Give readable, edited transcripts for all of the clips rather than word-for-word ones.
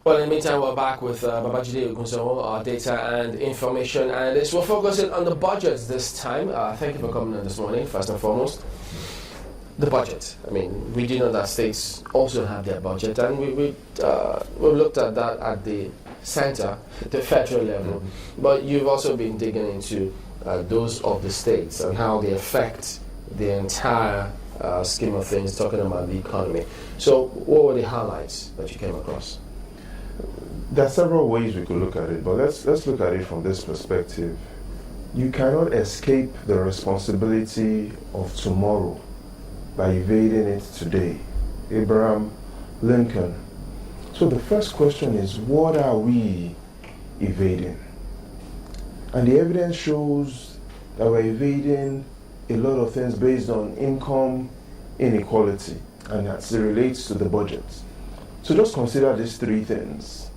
Well, in the meantime, we're back with Babajide Ogunsanwo, our data and information analyst. We're focusing on the budgets this time. Thank you for coming in this morning, first and foremost. The budget. I mean, we do know that states also have their budget, and we've looked at that at the center, the federal level. But you've also been digging into those of the states and how they affect the entire scheme of things, talking about the economy. So, what were the highlights that you came across? There are several ways we could look at it, but let's look at it from this perspective. You cannot escape the responsibility of tomorrow by evading it today. Abraham Lincoln. So the first question is, what are we evading? And the evidence shows that we're evading a lot of things based on income inequality, and as it relates to the budget. So just consider these three things.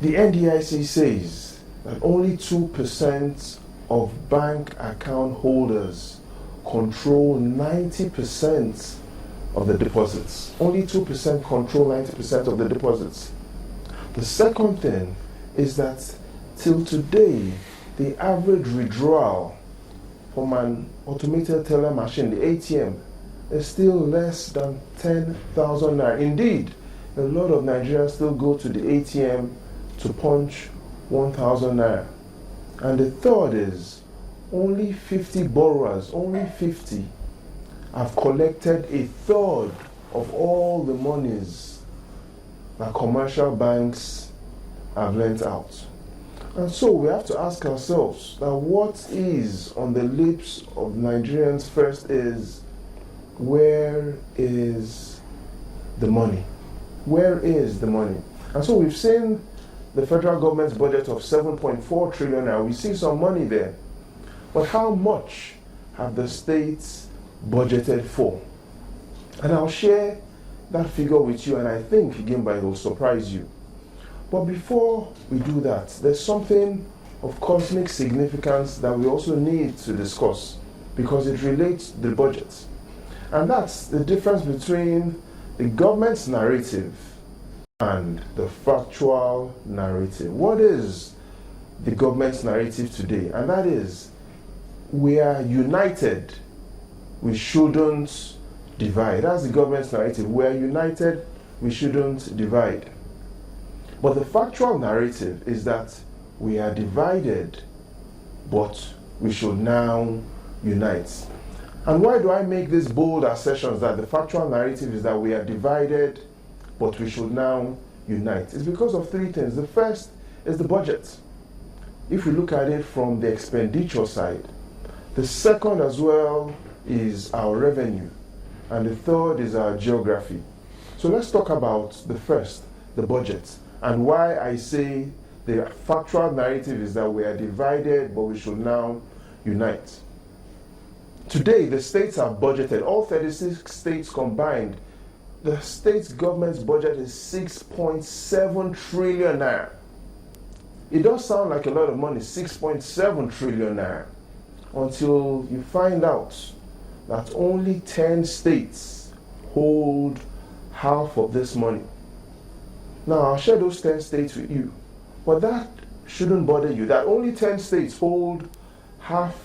The NDIC says that only 2% of bank account holders control 90% of the deposits. Only 2% control 90% of the deposits. The second thing is that till today, the average withdrawal from an automated teller machine, the ATM, is still less than 10,000 naira. Indeed, a lot of Nigerians still go to the ATM to punch 1,000 naira. And the third is, only 50 borrowers, only 50, have collected a third of all the monies that commercial banks have lent out. And so we have to ask ourselves that what is on the lips of Nigerians first is, where is the money? Where is the money? And so we've seen the federal government's budget of 7.4 trillion now. We see some money there. But how much have the states budgeted for? And I'll share that figure with you, and I think, again, it will surprise you. But before we do that, there's something of cosmic significance that we also need to discuss, because it relates to the budget. And that's the difference between the government's narrative and the factual narrative. What is the government's narrative today? And that is, we are united, we shouldn't divide. That's the government's narrative. We are united, we shouldn't divide. But the factual narrative is that we are divided, but we should now unite. And why do I make these bold assertions that the factual narrative is that we are divided, but we should now unite? It's because of three things. The first is the budget. If we look at it from the expenditure side, the second as well is our revenue, and the third is our geography. So let's talk about the first, the budget, and why I say the factual narrative is that we are divided, but we should now unite. Today, the states have budgeted, all 36 states combined, the state's government's budget is 6.7 trillion naira. It does sound like a lot of money, 6.7 trillion naira, until you find out that only 10 states hold half of this money. Now, I'll share those 10 states with you, but that shouldn't bother you, that only 10 states hold half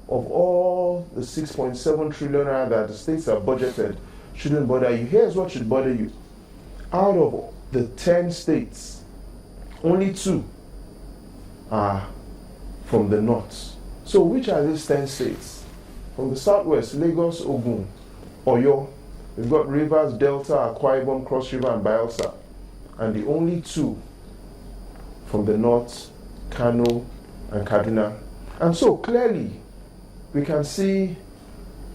of all the 6.7 trillion naira that the states have budgeted shouldn't bother you. Here's what should bother you. Out of the 10 states, only 2 are from the north. So which are these 10 states? From the southwest, Lagos, Ogun, Oyo. We've got Rivers, Delta, Akwa Ibom, Cross River, and Bayelsa. And the only 2 from the north, Kano and Kaduna. And so clearly, we can see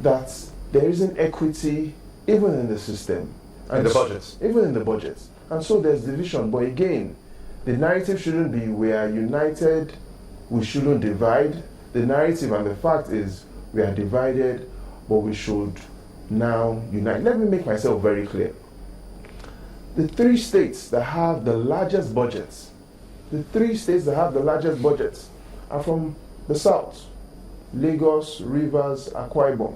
that there isn't equity even in the system. And the budget. Even in the budget. And so there's division. But again, the narrative shouldn't be we are united, we shouldn't divide. The narrative and the fact is we are divided, but we should now unite. Let me make myself very clear. The 3 states that have the largest budgets, are from the south. Lagos, Rivers, Akwa Ibom.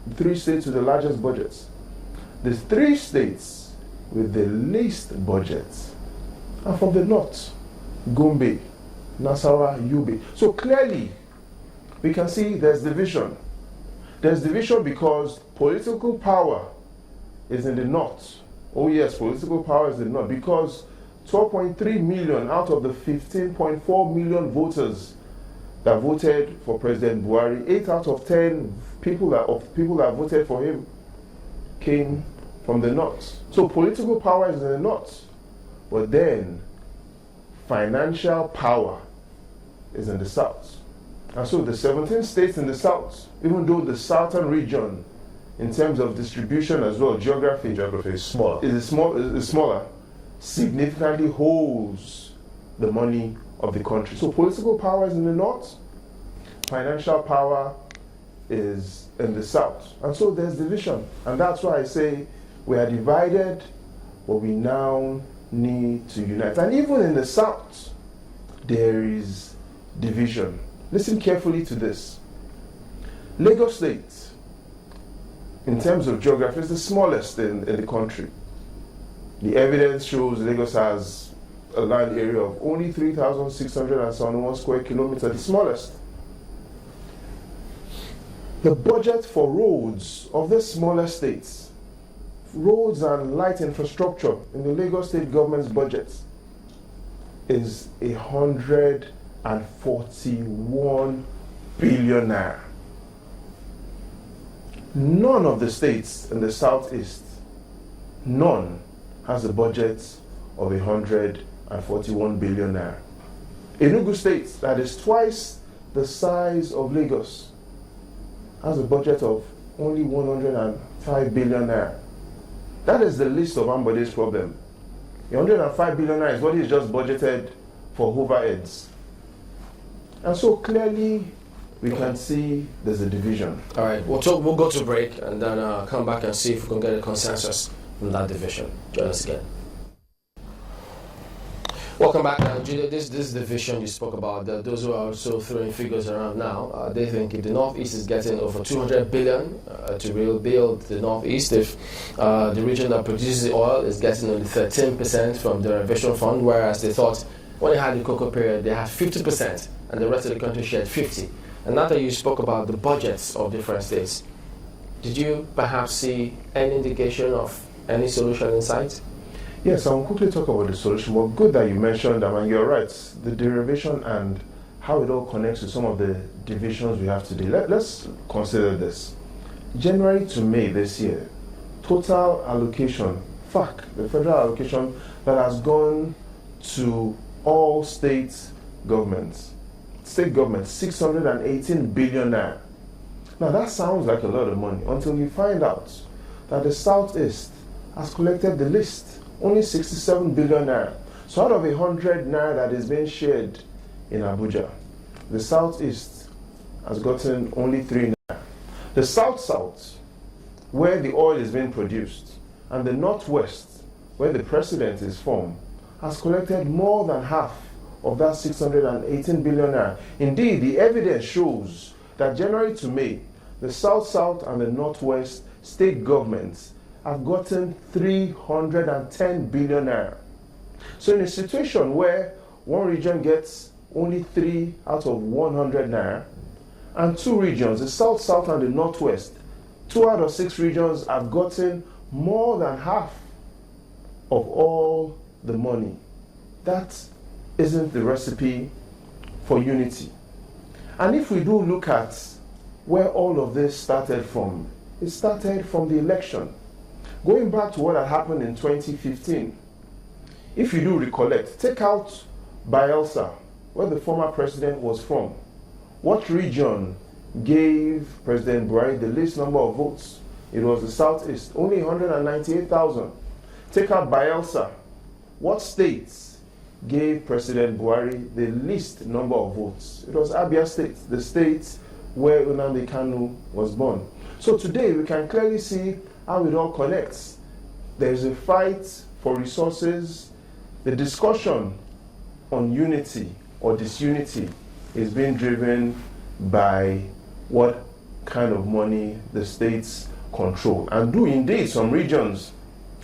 The 3 states with the largest budgets. The 3 states with the least budget are from the north, Gombe, Nasarawa, Yobe. So clearly, we can see there's division. There's division because political power is in the north. Oh yes, political power is in the north because 12.3 million out of the 15.4 million voters that voted for President Buhari, 8 out of 10 people that voted for him came from the north. So political power is in the north, but then financial power is in the south. And so the 17 states in the south, even though the southern region, in terms of distribution as well, geography is smaller, significantly holds the money of the country. So political power is in the north, financial power is in the south. And so there's division. And that's why I say we are divided, but we now need to unite. And even in the south, there is division. Listen carefully to this. Lagos State, in terms of geography, is the smallest in the country. The evidence shows Lagos has a land area of only 3,671 square kilometers, the smallest. The budget for roads of the smaller states, roads and light infrastructure in the Lagos State government's budget is 141 billion naira. None of the states in the southeast, none has a budget of 141 billion naira. Enugu State, that is twice the size of Lagos, has a budget of only 105 billion naira. That is the least of Ambode's problem. The 105 billion naira is what is just budgeted for overheads. And so clearly we can see there's a division. All right, we'll go to break and then come back and see if we can get a consensus from that division. Join us again. Welcome back. This division you spoke about, those who are also throwing figures around now, they think if the Northeast is getting over 200 billion to rebuild the Northeast, if the region that produces the oil is getting only 13% from the derivation fund, whereas they thought when they had the cocoa period, they had 50% and the rest of the country shared 50%. And now that you spoke about the budgets of different states, did you perhaps see any indication of any solution in sight? Yes, I'll quickly talk about the solution. Well, good that you mentioned that, and you're right, the derivation and how it all connects to some of the divisions we have today. Let's consider this. January to May this year, total allocation, the federal allocation that has gone to all state governments, 618 billion naira. Now that sounds like a lot of money until you find out that the Southeast has collected the least, only 67 billion naira. So out of 100 naira that is being shared in Abuja, the Southeast has gotten only 3 naira. The South-South, where the oil is being produced, and the Northwest, where the president is from, has collected more than half of that 618 billion naira. Indeed, the evidence shows that January to May, the South-South and the Northwest state governments have gotten 310 billion naira. So in a situation where one region gets only 3 out of 100 naira, and 2 regions, the South-South and the Northwest, 2 out of 6 regions have gotten more than half of all the money. That isn't the recipe for unity. And if we do look at where all of this started from, it started from the election. Going back to what had happened in 2015, if you do recollect, take out Bayelsa, where the former president was from. What region gave President Buhari the least number of votes? It was the Southeast, only 198,000. Take out Bayelsa. What states gave President Buhari the least number of votes? It was Abia State, the state where Nnamdi Kanu was born. So today we can clearly see how it all connects. There's a fight for resources. The discussion on unity or disunity is being driven by what kind of money the states control. And do indeed some regions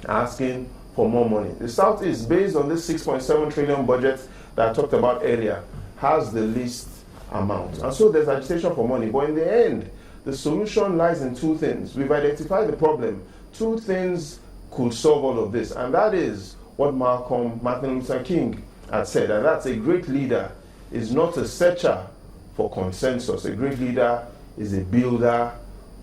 are asking for more money. The Southeast, based on this 6.7 trillion budget that I talked about earlier, has the least amount. And so there's agitation for money. But in the end, the solution lies in two things. We've identified the problem. Two things could solve all of this. And that is what Martin Luther King had said. And that's: a great leader is not a searcher for consensus. A great leader is a builder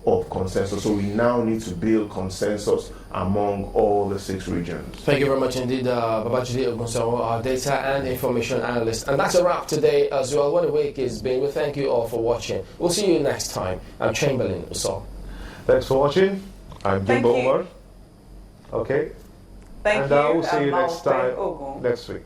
of consensus. So we now need to build consensus among all the 6 regions. Thank you very much indeed, Babajide Ogunsanwo, our data and information analyst. And that's a wrap today as well. What a week it's been. We thank you all for watching. We'll see you next time. I'm Chamberlain Usol. Thanks for watching. I'm Gimbo Omar. Okay. Thank and you. we'll see you next time, next week.